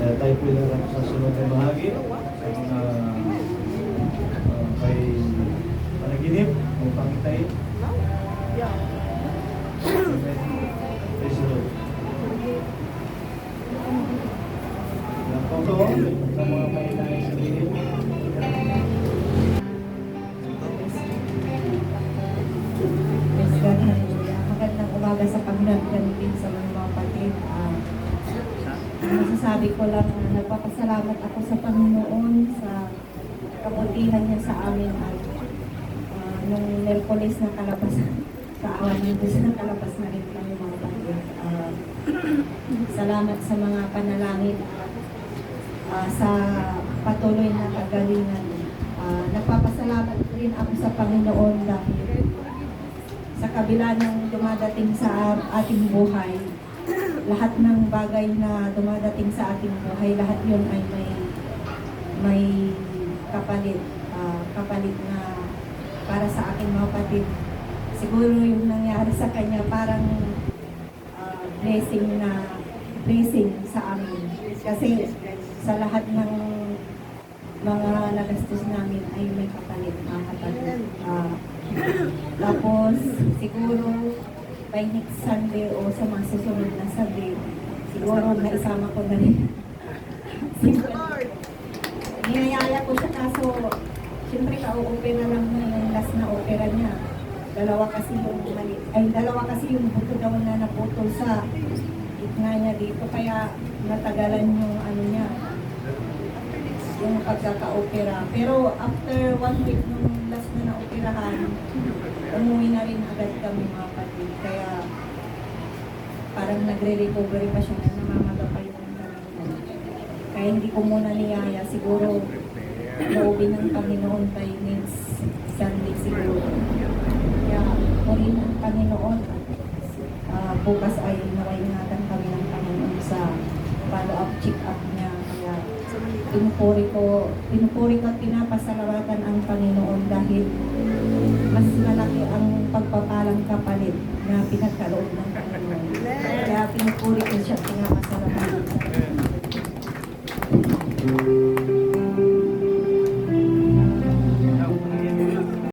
Kaya tayo po ilarap sa sunod na bahagi sa mga kay panaginip o pamitay. Praise the Lord. Ilang po ito sa mga may nais sabihin. Praise God, hallelujah. Magandang umaga sa Panginoon, ganun sa mga kapatid. Masasabi ko lang na nagpapasalamat ako sa Panginoon sa kabutihan niya sa amin at nung Merkulis na kalabas sa amin, na kalabas na rin kami mga kapatid. Salamat sa mga panalangin sa patuloy na kagalingan. Nagpapasalamat rin ako sa Panginoon dahil sa kabila ng dumadating sa ating buhay, lahat ng bagay na dumadating sa ating buhay, lahat yun ay may kapalit. Kapalit na para sa aking mga kapatid. Siguro yung nangyari sa kanya parang blessing sa amin. Kasi sa lahat ng mga nagastos namin ay may kapalit, mga kapatid. Tapos siguro by next Sunday o sa mga susunod na Sunday, siguro naisama ko na rin. Niyayaya ko siya kaso siyempre ka-opera lang na yung last na opera niya. Dalawa kasi yung buto daw na naputol sa gitna niya dito, kaya natagalan yung ano niya, yung pagkaka-opera. Pero after 1 week nung last na na-operahan, umuwi na rin agad kami mga kapatid. Kaya parang nagre-recovery pa siya na namamaga pa yung Panginoon. Kaya hindi ko muna niyaya, siguro loobin ng Panginoon by next Sunday siguro. Kaya rin ang Panginoon. Bukas ay naway-ingatan kami ng Panginoon sa follow-up, check-up niya. Kaya pinupuri ko at pinapasalamatan ang Panginoon dahil mas malaki ang pagpapalang kapalit na pinagkaloob ng Panginoon. Kaya pinupuri ko siya, pinapasalamat.